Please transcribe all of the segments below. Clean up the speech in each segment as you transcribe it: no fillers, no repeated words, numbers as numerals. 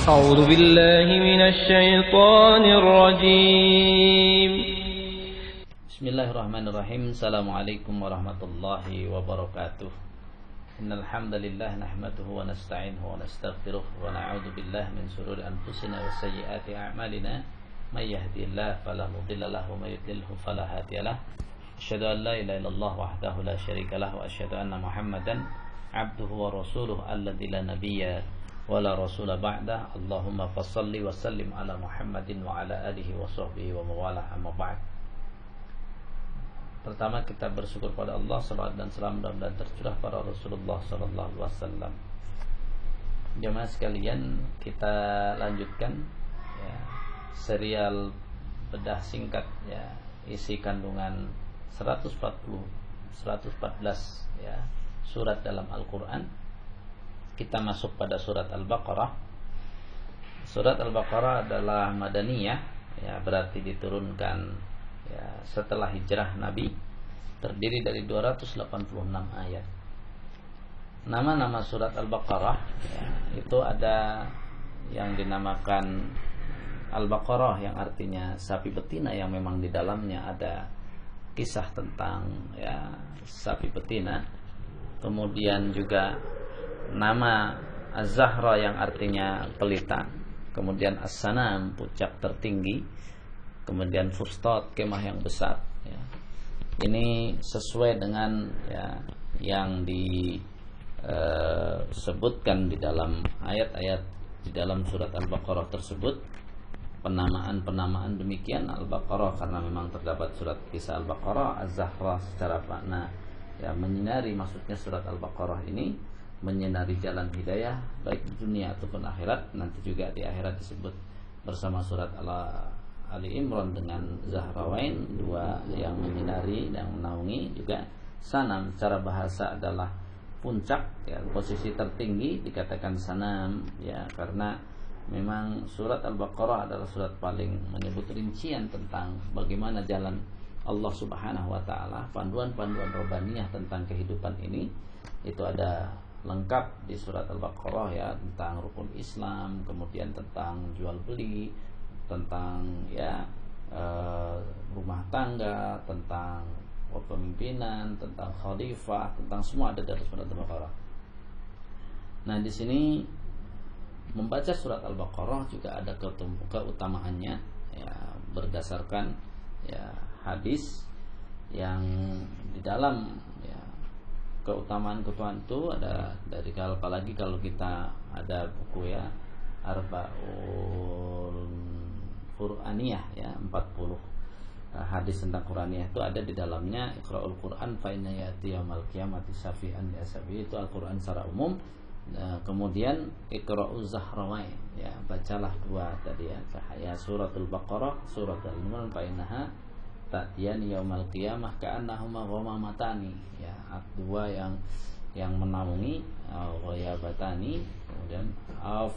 أعوذ بالله من الشيطان الرجيم. بسم الله الرحمن الرحيم. السلام عليكم ورحمة الله وبركاته. إن الحمد لله نحمده ونستعينه ونستغفره ونعوذ بالله من شرور أنفسنا وسيئات أعمالنا. من يهدي الله فلا مضل له ومن يضلل فلا هادي له. أشهد أن لا إله إلا الله وحده لا شريك له وأشهد أن محمدا عبده ورسوله الذي لا نبي ولا رسول بعده. اللهم فصل وسلم على محمد وعلى آله وصحبه ومواlah. Amma ba'd. Pertama kita bersyukur pada Allah, salawat dan salam dan tercurah pada Rasulullah sallallahu alaihi wasallam. Jemaah sekalian, kita lanjutkan ya, serial bedah singkat ya, isi kandungan 114 ya, surat dalam Al-Quran. Kita masuk pada surat Al-Baqarah. Surat Al-Baqarah adalah madaniyah ya, berarti diturunkan ya, setelah hijrah Nabi, terdiri dari 286 ayat. Nama-nama surat Al-Baqarah ya, itu ada yang dinamakan Al-Baqarah yang artinya sapi betina, yang memang di dalamnya ada kisah tentang ya, sapi betina. Kemudian juga nama Az-Zahra yang artinya pelita. Kemudian As-Sanam, puncak tertinggi. Kemudian Fustat, kemah yang besar ya. Ini sesuai dengan ya, yang disebutkan di dalam ayat-ayat di dalam surat Al-Baqarah tersebut. Penamaan-penamaan demikian Al-Baqarah karena memang terdapat surat kisah Al-Baqarah. Az-Zahra secara makna ya, menyinari, maksudnya surat Al-Baqarah ini menyinari jalan hidayah baik di dunia ataupun akhirat. Nanti juga di akhirat disebut bersama surat Ali Imran dengan Zahrawain, dua yang menyinari dan menaungi. Juga Sanam secara bahasa adalah puncak ya, posisi tertinggi dikatakan Sanam ya, karena memang surat Al-Baqarah adalah surat paling menyebut rincian tentang bagaimana jalan Allah Subhanahu wa taala, panduan-panduan robbaniyah tentang kehidupan ini. Itu ada lengkap di surat Al-Baqarah ya, tentang rukun Islam, kemudian tentang jual beli, tentang ya rumah tangga, tentang kepemimpinan, tentang khalifah, tentang semua ada dalam surat Al-Baqarah. Nah, di sini membaca surat Al-Baqarah juga ada keutamaannya ya, berdasarkan ya hadis yang di dalam ya, keutamaan-keutamaan itu ada dari, apalagi kalau kita ada buku ya Arba'ul Quraniyah ya, 40 hadis tentang Quraniyah itu ada di dalamnya. Iqra'ul Quran fa inna ya'ti yaumil qiyamati syafi'an li ashabi, itu Al-Quran secara umum. Kemudian Iqra'uz Zahrawain ya, bacalah dua tadi ya, suratul Baqarah, surat Al-Imran, fa innaha ta'tiyani yaumal qiyamah ka'annahuma ghamamatani ya, dua yang menaungi ghayabatani. Kemudian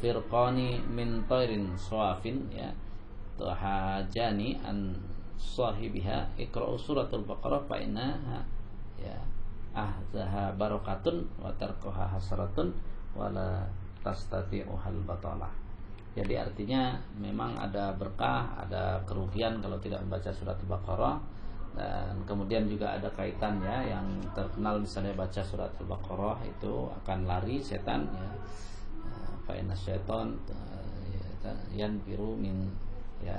firqani min tairin swafin ya, tuhajani an sahibiha iqra'u suratul Baqarah fa innaha ya ahzaha barakatun wa tarkuha hasratun wala tastati'uhal batalah. Jadi artinya memang ada berkah, ada kerugian kalau tidak membaca surat Al-Baqarah. Dan kemudian juga ada kaitannya yang terkenal, misalnya baca surat Al-Baqarah itu akan lari setan ya. Fa inna syaitan yanfiru min ya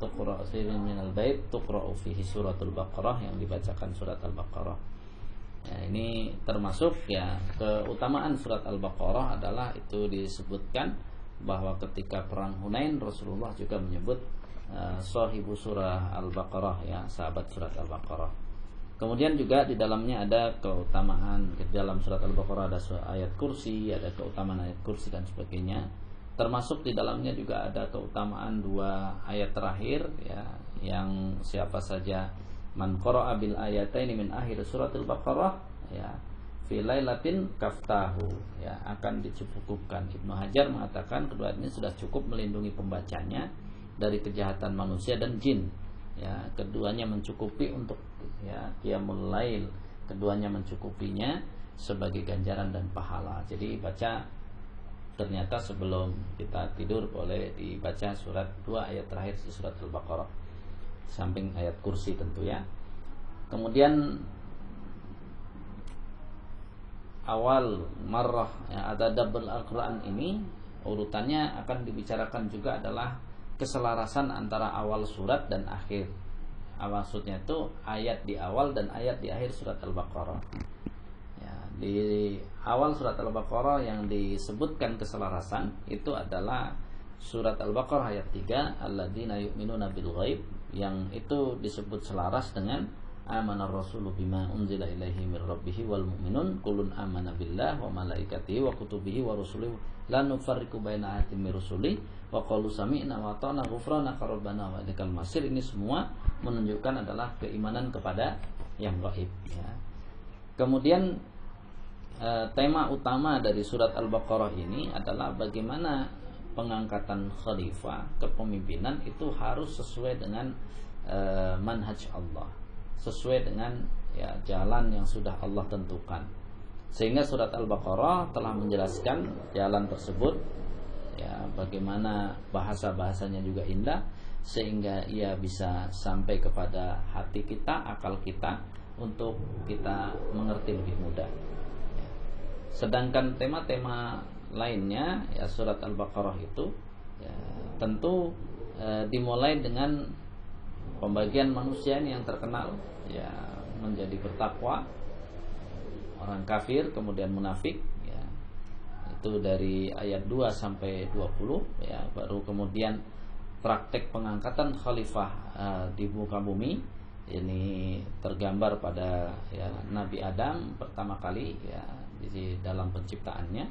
tuqra'u min al-bait tuqra'u fihi suratul Baqarah, yang dibacakan surat Al-Baqarah. Ya, ini termasuk ya keutamaan surat Al-Baqarah adalah itu disebutkan bahwa ketika perang Hunain Rasulullah juga menyebut sahibu surah Al-Baqarah ya, sahabat surat Al-Baqarah. Kemudian juga di dalamnya ada keutamaan, di dalam surat Al-Baqarah ada ayat kursi, ada keutamaan ayat kursi dan sebagainya. Termasuk di dalamnya juga ada keutamaan dua ayat terakhir ya, yang siapa saja man qara'a bil ayataini min akhir suratul Baqarah ya fi lailatin kaftahu ya, akan dicukupkan. Ibnu Hajar mengatakan keduanya sudah cukup melindungi pembacanya dari kejahatan manusia dan jin ya, keduanya mencukupi untuk ya qiyamul lail, keduanya mencukupinya sebagai ganjaran dan pahala. Jadi baca ternyata sebelum kita tidur boleh dibaca surat 2 ayat terakhir di surat Al-Baqarah, samping ayat kursi tentu ya. Kemudian awal marrah ya, ada double Al-Quran ini urutannya akan dibicarakan juga adalah keselarasan antara awal surat dan akhir. Maksudnya itu ayat di awal dan ayat di akhir surat Al-Baqarah. Ya, di awal surat Al-Baqarah yang disebutkan keselarasan itu adalah surat Al-Baqarah ayat 3, alladzina yu'minuna bil ghaib, yang itu disebut selaras dengan amanar rasulu bima unzila ilaihi mir rabbih wal mu'minun kullun amana billah wa malaikatihi wa kutubihi wa rusulihi la nufarriqu baina ahadin mir rusuli wa qalu sami'na wa ata'na ghufranaka rabbana wa ilaikal masir. Ini semua menunjukkan adalah keimanan kepada yang gaib ya. Kemudian tema utama dari surat Al-Baqarah ini adalah bagaimana pengangkatan khalifah, kepemimpinan itu harus sesuai dengan manhaj Allah, sesuai dengan ya jalan yang sudah Allah tentukan. Sehingga surat Al-Baqarah telah menjelaskan jalan tersebut ya, bagaimana bahasa-bahasanya juga indah sehingga ia bisa sampai kepada hati kita, akal kita untuk kita mengerti lebih mudah. Sedangkan tema-tema lainnya ya surat Al-Baqarah itu ya, tentu dimulai dengan pembagian manusia yang terkenal ya menjadi bertakwa, orang kafir, kemudian munafik ya. Itu dari ayat 2 sampai 20 ya, baru kemudian praktek pengangkatan khalifah di muka bumi ini tergambar pada ya Nabi Adam pertama kali ya di dalam penciptaannya,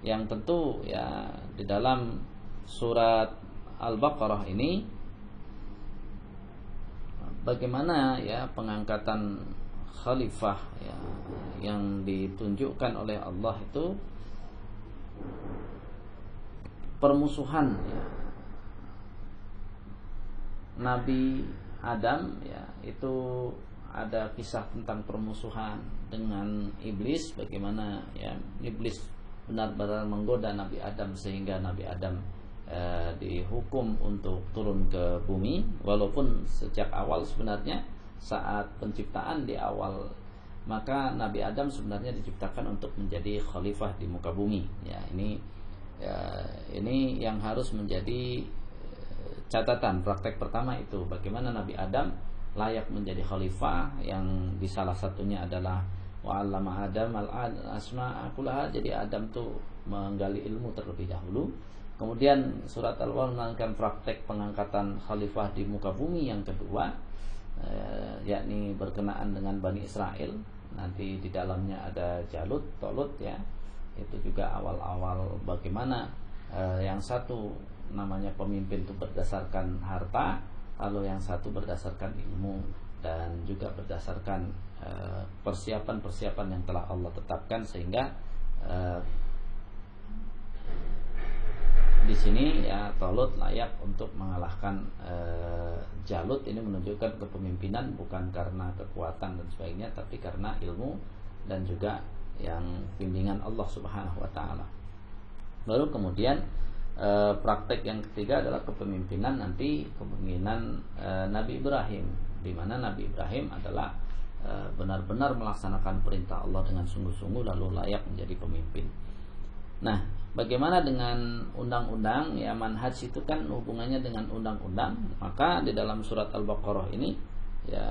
yang tentu ya di dalam surat Al-Baqarah ini bagaimana ya pengangkatan khalifah ya, yang ditunjukkan oleh Allah itu permusuhan ya. Nabi Adam ya itu ada kisah tentang permusuhan dengan iblis, bagaimana ya iblis benar-benar menggoda Nabi Adam sehingga Nabi Adam dihukum untuk turun ke bumi, walaupun sejak awal sebenarnya saat penciptaan di awal maka Nabi Adam sebenarnya diciptakan untuk menjadi khalifah di muka bumi ya. Ini yang harus menjadi catatan praktek pertama itu, bagaimana Nabi Adam layak menjadi khalifah, yang di salah satunya adalah wa'allama Adam al-asma'a kullaha. Jadi Adam tuh menggali ilmu terlebih dahulu. Kemudian surat Al-Baqarah menerangkan praktek pengangkatan khalifah di muka bumi yang kedua, yakni berkenaan dengan Bani Israel. Nanti di dalamnya ada Jalut, Tolut ya. Itu juga awal-awal bagaimana yang satu namanya pemimpin itu berdasarkan harta, kalau yang satu berdasarkan ilmu dan juga berdasarkan persiapan-persiapan yang telah Allah tetapkan, sehingga di sini ya Tolut layak untuk mengalahkan Jalut. Ini menunjukkan kepemimpinan bukan karena kekuatan dan sebagainya, tapi karena ilmu dan juga yang bimbingan Allah Subhanahu wa taala. Lalu kemudian praktek yang ketiga adalah kepemimpinan Nabi Ibrahim, di mana Nabi Ibrahim adalah benar-benar melaksanakan perintah Allah dengan sungguh-sungguh lalu layak menjadi pemimpin. Nah, bagaimana dengan undang-undang ya, manhaj itu kan hubungannya dengan undang-undang. Maka di dalam surat Al-Baqarah ini ya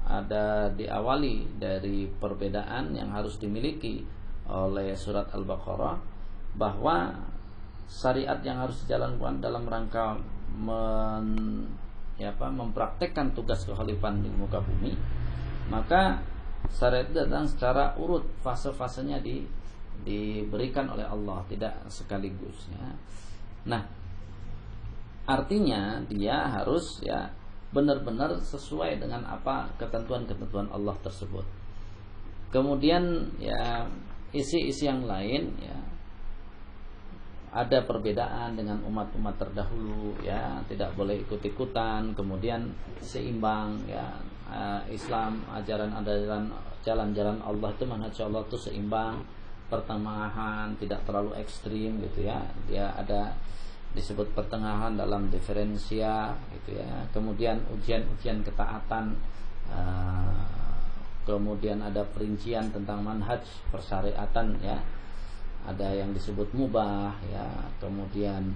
ada diawali dari perbedaan yang harus dimiliki oleh surat Al-Baqarah, bahwa syariat yang harus dijalankan dalam rangka mempraktekkan tugas kekhalifahan di muka bumi, maka syariat itu datang secara urut, fase-fasenya diberikan oleh Allah, tidak sekaligus ya. Nah, artinya dia harus ya benar-benar sesuai dengan apa ketentuan-ketentuan Allah tersebut. Kemudian ya isi-isi yang lain ya ada perbedaan dengan umat-umat terdahulu ya, tidak boleh ikut-ikutan, kemudian seimbang ya. Islam, ajaran jalan-jalan Allah itu manhaj Allah itu seimbang, pertengahan, tidak terlalu ekstrim gitu ya. Dia ada disebut pertengahan dalam diferensia gitu ya. Kemudian ujian-ujian ketaatan, kemudian ada perincian tentang manhaj persyariatan ya. Ada yang disebut mubah ya. Kemudian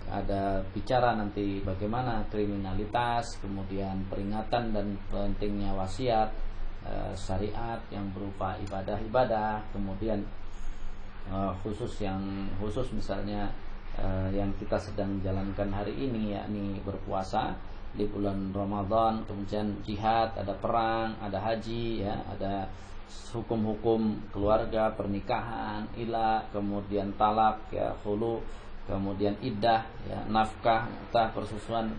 ada bicara nanti bagaimana kriminalitas, kemudian peringatan dan pentingnya wasiat syariat yang berupa ibadah-ibadah, kemudian khusus misalnya yang kita sedang jalankan hari ini, yakni berpuasa di bulan Ramadan, kemudian jihad, ada perang, ada haji ya, ada hukum-hukum keluarga, pernikahan, ilah, kemudian talak ya, khulu, kemudian iddah ya, nafkah, persusuan,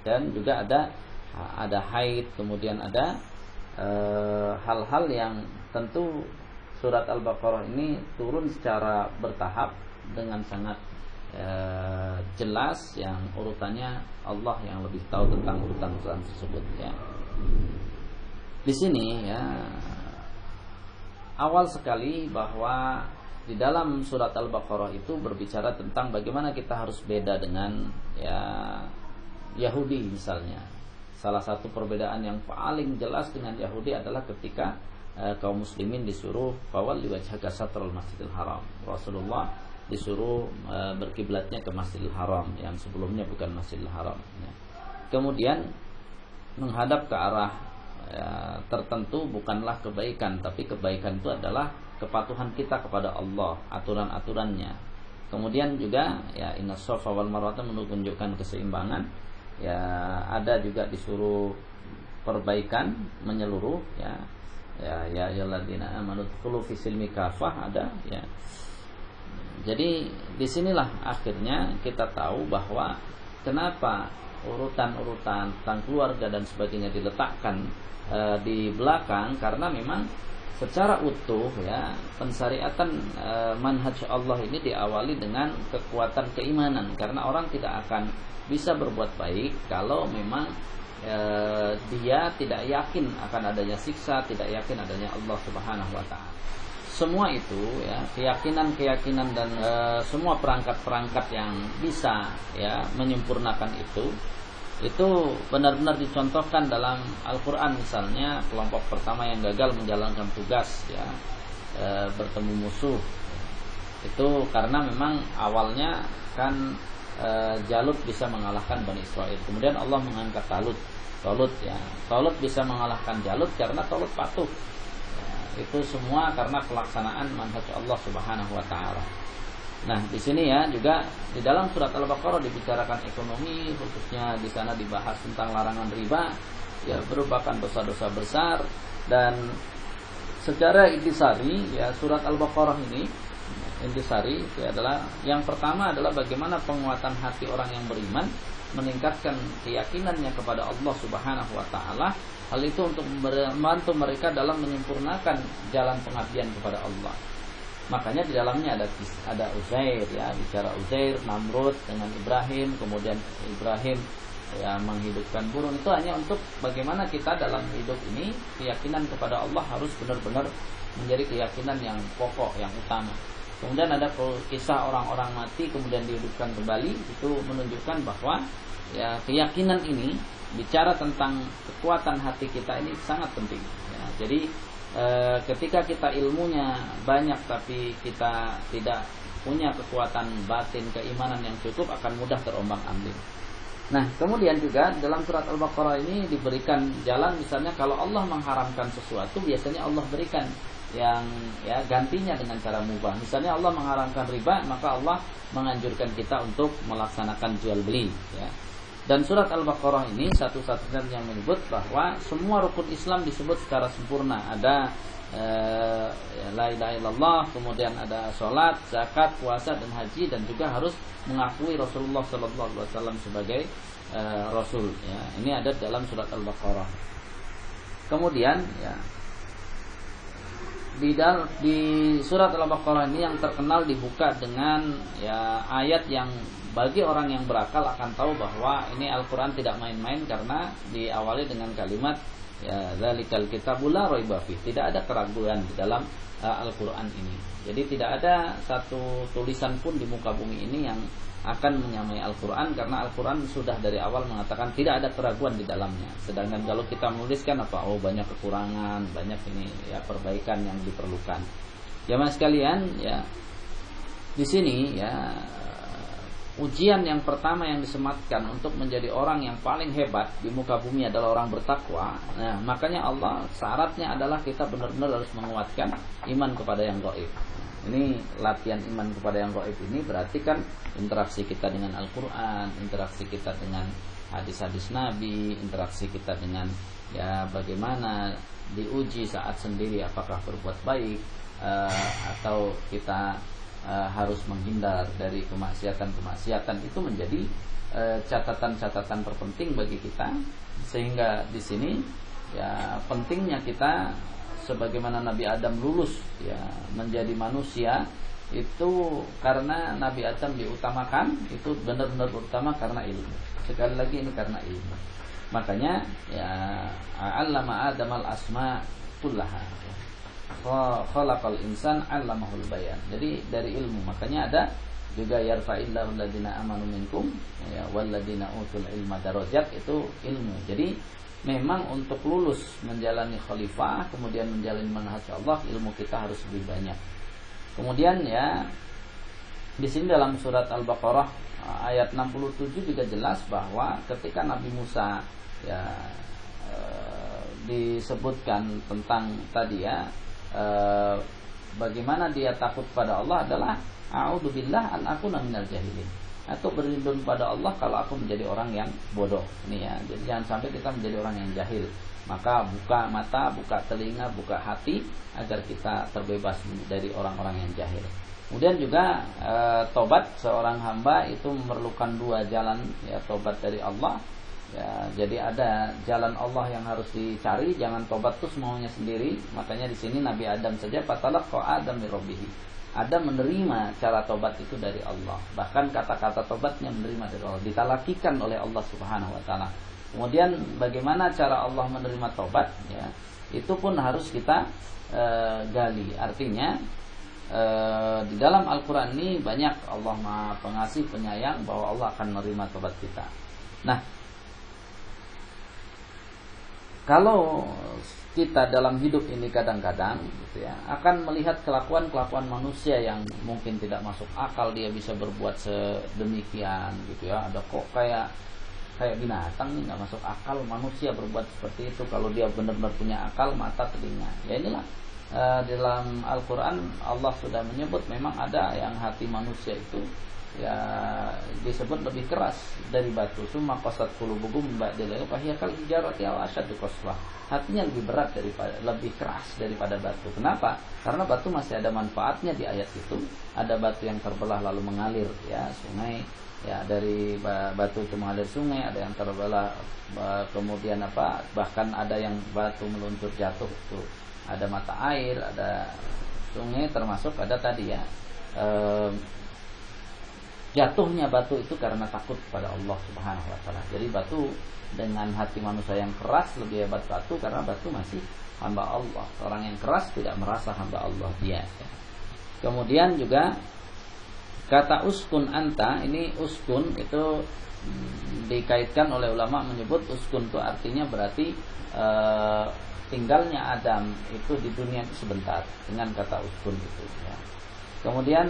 dan juga ada haid, kemudian ada hal-hal yang tentu surat Al-Baqarah ini turun secara bertahap dengan sangat jelas, yang urutannya Allah yang lebih tahu tentang urutan-urutan tersebut ya. Di sini ya awal sekali bahwa di dalam surat Al-Baqarah itu berbicara tentang bagaimana kita harus beda dengan ya Yahudi misalnya. Salah satu perbedaan yang paling jelas dengan Yahudi adalah ketika kaum muslimin disuruh fawalli wajhaka satrul Masjidil Haram. Rasulullah disuruh berkiblatnya ke Masjidil Haram yang sebelumnya bukan Masjidil Haram ya. Kemudian menghadap ke arah tertentu bukanlah kebaikan, tapi kebaikan itu adalah kepatuhan kita kepada Allah, aturan-aturannya. Kemudian juga ya inna safa wal marwata menunjukkan keseimbangan. Ya ada juga disuruh perbaikan menyeluruh ya. Ya ayyuhalladzina amanu dkhulu fis silmi kafah ada ya. Jadi disinilah akhirnya kita tahu bahwa kenapa urutan-urutan tentang keluarga dan sebagainya diletakkan di belakang, karena memang secara utuh ya pensyariatan manhaj Allah ini diawali dengan kekuatan keimanan, karena orang tidak akan bisa berbuat baik kalau memang dia tidak yakin akan adanya siksa, tidak yakin adanya Allah Subhanahu wa taala. Semua itu ya, keyakinan-keyakinan dan semua perangkat-perangkat yang bisa ya menyempurnakan itu benar-benar dicontohkan dalam Al-Qur'an. Misalnya kelompok pertama yang gagal menjalankan tugas ya, bertemu musuh. Itu karena memang awalnya kan Jalut bisa mengalahkan Bani Israel. Kemudian Allah mengangkat Talut ya. Talut bisa mengalahkan Jalut karena Talut patuh. Itu semua karena pelaksanaan manhaj Allah Subhanahu wa taala. Nah, di sini ya juga di dalam surat Al-Baqarah dibicarakan ekonomi, khususnya di sana dibahas tentang larangan riba, ya merupakan dosa-dosa besar. Dan secara intisari ya surat Al-Baqarah ini intisari ya adalah yang pertama adalah bagaimana penguatan hati orang yang beriman, meningkatkan keyakinannya kepada Allah Subhanahu wa taala. Hal itu untuk membantu mereka dalam menyempurnakan jalan pengabdian kepada Allah. Makanya di dalamnya ada Uzair ya, bicara Uzair, Namrud dengan Ibrahim, kemudian Ibrahim ya menghidupkan burung. Itu hanya untuk bagaimana kita dalam hidup ini keyakinan kepada Allah harus benar-benar menjadi keyakinan yang pokok, yang utama. Kemudian ada kisah orang-orang mati kemudian dihidupkan kembali. Itu menunjukkan bahwa ya keyakinan ini bicara tentang kekuatan hati kita ini sangat penting ya. Jadi ketika kita ilmunya banyak tapi kita tidak punya kekuatan batin, keimanan yang cukup, akan mudah terombang-ambing. Nah, kemudian juga dalam surat Al-Baqarah ini diberikan jalan, misalnya kalau Allah mengharamkan sesuatu, biasanya Allah berikan yang ya gantinya dengan cara mubah. Misalnya Allah mengharamkan riba, maka Allah menganjurkan kita untuk melaksanakan jual beli ya. Dan surat Al-Baqarah ini satu-satunya yang menyebut bahwa semua rukun Islam disebut secara sempurna. Ada la ilaha illallah, kemudian ada sholat, zakat, puasa, dan haji, dan juga harus mengakui Rasulullah sallallahu alaihi wasallam sebagai Rasul ya. Ini ada dalam surat Al-Baqarah. Kemudian ya di surat Al-Baqarah ini yang terkenal dibuka dengan ya ayat yang bagi orang yang berakal akan tahu bahwa ini Al-Quran tidak main-main, karena diawali dengan kalimat Ya, dzalikal kitabul la raiba fi. Tidak ada keraguan di dalam Al-Qur'an ini. Jadi tidak ada satu tulisan pun di muka bumi ini yang akan menyamai Al-Qur'an, karena Al-Qur'an sudah dari awal mengatakan tidak ada keraguan di dalamnya. Sedangkan kalau kita menuliskan apa? Oh, banyak kekurangan, banyak ini ya perbaikan yang diperlukan. Jamaah sekalian, ya. Di sini ya, ujian yang pertama yang disematkan untuk menjadi orang yang paling hebat di muka bumi adalah orang bertakwa. Nah, makanya Allah syaratnya adalah kita benar-benar harus menguatkan iman kepada yang gaib. Ini latihan iman kepada yang gaib ini berarti kan interaksi kita dengan Al-Qur'an, interaksi kita dengan hadis-hadis Nabi, interaksi kita dengan ya bagaimana diuji saat sendiri apakah berbuat baik atau kita harus menghindar dari kemaksiatan-kemaksiatan. Itu menjadi catatan-catatan terpenting bagi kita, sehingga di sini ya pentingnya kita sebagaimana Nabi Adam lulus ya menjadi manusia itu karena Nabi Adam diutamakan, itu benar-benar utama karena ilmu. Sekali lagi ini karena ilmu. Makanya ya 'allama Adamal asma kullaha. Khalaqal insan 'allamahul bayan. Jadi dari ilmu, makanya ada juga yarfa'illahu alladziina amanu minkum ya walladziina utul ilma darajat, itu ilmu. Jadi memang untuk lulus menjalani khalifah kemudian menjalani manhaj Allah, ilmu kita harus lebih banyak. Kemudian ya di sini dalam surat Al-Baqarah ayat 67 juga jelas bahwa ketika Nabi Musa ya disebutkan tentang tadi ya bagaimana dia takut pada Allah adalah a'udzubillah an akuna minal jahilin, atau berlindung pada Allah kalau aku menjadi orang yang bodoh. Ini ya, jadi jangan sampai kita menjadi orang yang jahil. Maka buka mata, buka telinga, buka hati agar kita terbebas dari orang-orang yang jahil. Kemudian juga tobat seorang hamba itu memerlukan dua jalan ya, tobat dari Allah. Ya, jadi ada jalan Allah yang harus dicari, jangan tobat terus maunya sendiri. Makanya di sini Nabi Adam saja fatalaqa Adam min rabbih. Adam menerima cara tobat itu dari Allah. Bahkan kata-kata tobatnya menerima dari Allah, ditalakikan oleh Allah Subhanahu wa taala. Kemudian bagaimana cara Allah menerima tobat ya, itu pun harus kita gali. Artinya di dalam Al-Qur'an ini banyak Allah Maha Pengasih Penyayang bahwa Allah akan menerima tobat kita. Nah, kalau kita dalam hidup ini kadang-kadang gitu ya, akan melihat kelakuan-kelakuan manusia yang mungkin tidak masuk akal, dia bisa berbuat sedemikian gitu ya. Ada kok kayak binatang nih, nggak masuk akal manusia berbuat seperti itu. Kalau dia benar-benar punya akal, mata, telinga. Ya inilah dalam Al-Qur'an Allah sudah menyebut memang ada yang hati manusia itu ya disebut lebih keras dari batu. Summa qasat qulubukum ba'dal fahiya kal hijarati aw ashaddu qaswa. Hatinya lebih berat lebih keras daripada batu. Kenapa? Karena batu masih ada manfaatnya di ayat itu. Ada batu yang terbelah lalu mengalir ya sungai. Ya, dari batu itu mengalir sungai, ada yang terbelah kemudian bahkan ada yang batu meluncur jatuh itu. Ada mata air, ada sungai, termasuk ada tadi ya jatuhnya batu itu karena takut pada Allah Subhanahu wa taala. Jadi batu dengan hati manusia yang keras lebih hebat batu, karena batu masih hamba Allah. Orang yang keras tidak merasa hamba Allah dia. Kemudian juga kata uskun anta, ini uskun itu dikaitkan oleh ulama menyebut uskun itu artinya berarti tinggalnya Adam itu di dunia itu sebentar, dengan kata uskun itu ya. Kemudian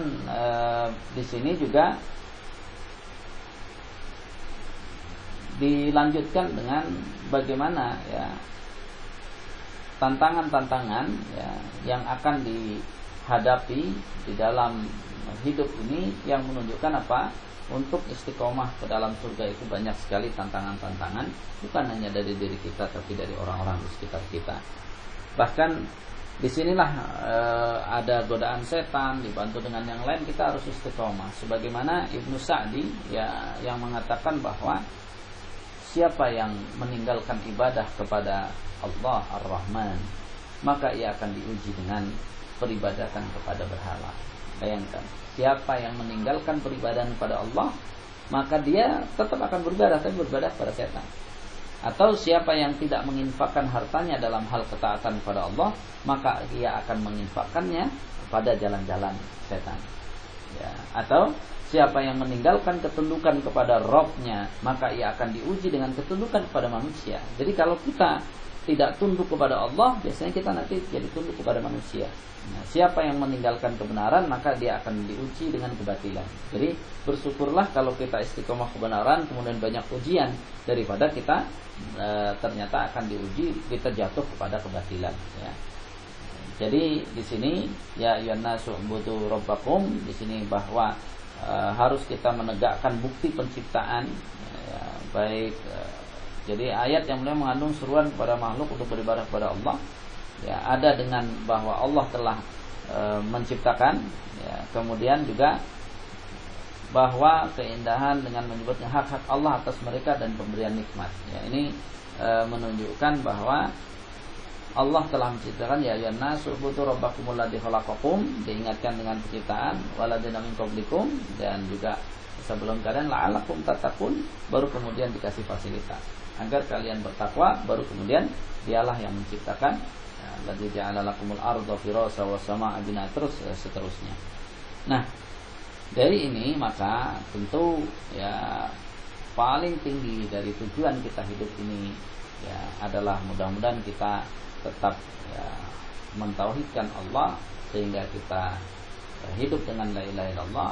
di sini juga dilanjutkan dengan bagaimana ya tantangan-tantangan ya yang akan dihadapi di dalam hidup ini, yang menunjukkan apa? Untuk istiqomah ke dalam surga itu banyak sekali tantangan-tantangan, bukan hanya dari diri kita tapi dari orang-orang di sekitar kita. Bahkan disinilah ada godaan setan dibantu dengan yang lain, kita harus istiqomah. Sebagaimana Ibnu Sa'di ya yang mengatakan bahwa siapa yang meninggalkan ibadah kepada Allah Ar-Rahman, maka ia akan diuji dengan peribadatan kepada berhala. Bayangkan, siapa yang meninggalkan peribadahan kepada Allah, maka dia tetap akan beribadah, tapi beribadah kepada setan. Atau siapa yang tidak menginfakkan hartanya dalam hal ketaatan kepada Allah, maka ia akan menginfakkannya pada jalan-jalan setan. Ya. Atau siapa yang meninggalkan ketundukan kepada Rabb-nya, maka ia akan diuji dengan ketundukan kepada manusia. Jadi kalau kita tidak tunduk kepada Allah, biasanya kita nanti jadi tunduk kepada manusia. Nah, siapa yang meninggalkan kebenaran, maka dia akan diuji dengan kebatilan. Jadi bersyukurlah kalau kita istiqomah kebenaran, kemudian banyak ujian, daripada kita ternyata akan diuji, kita jatuh kepada kebatilan. Ya. Jadi di sini ya ayyuhan nasu ubudu rabbakum, di sini bahwa harus kita menegakkan bukti penciptaan, ya, baik. Jadi ayat yang mulai mengandung seruan kepada makhluk untuk beribadah kepada Allah. Ya, ada dengan bahwa Allah telah menciptakan, ya, kemudian juga bahwa keindahan dengan menyebutnya hak-hak Allah atas mereka dan pemberian nikmat. Ya, ini menunjukkan bahwa Allah telah menciptakan ya ayyuhan nasu ubudu rabbakumul ladzi khalaqakum, diingatkan dengan penciptaan waladzina min qablikum, dan juga sebelum kalian la'alakum tattaqun, baru kemudian dikasih fasilitas agar kalian bertakwa, baru kemudian dialah yang menciptakan ladzi ja'ala lakumul arda firasha was samaa'a binaa, terus seterusnya. Nah, dari ini maka tentu ya paling tinggi dari tujuan kita hidup ini ya adalah mudah-mudahan kita tetap ya, mentauhidkan Allah, sehingga kita hidup dengan la ilaha illallah,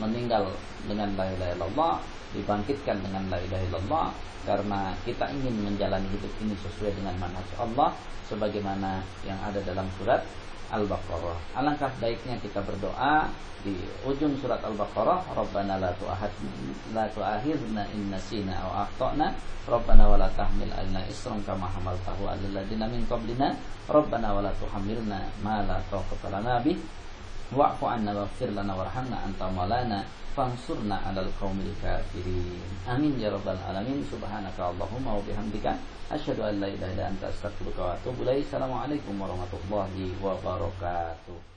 meninggal dengan la ilaha illallah, dibangkitkan dengan la ilaha illallah, karena kita ingin menjalani hidup ini sesuai dengan manhaj Allah sebagaimana yang ada dalam surat Al-Baqarah. Alangkah baiknya kita berdoa di ujung surat Al-Baqarah, Rabbana la tu'akhidna in nasina aw akhtana, Rabbana wa la tahmil 'alaina isran kama hamaltahu 'alal ladzina min qablina, Rabbana wa la tuhammilna ma la taqata lana bih, wa'fu 'anna waghfir lana warhamna anta maulana fansurna 'alal qaumil kafirin. Amin ya rabbal alamin. Subhanaka Allahumma wa bihamdika asyhadu an la ilaha illa anta astaghfiruka wa atubu ilaik. Assalamualaikum warahmatullahi wabarakatuh.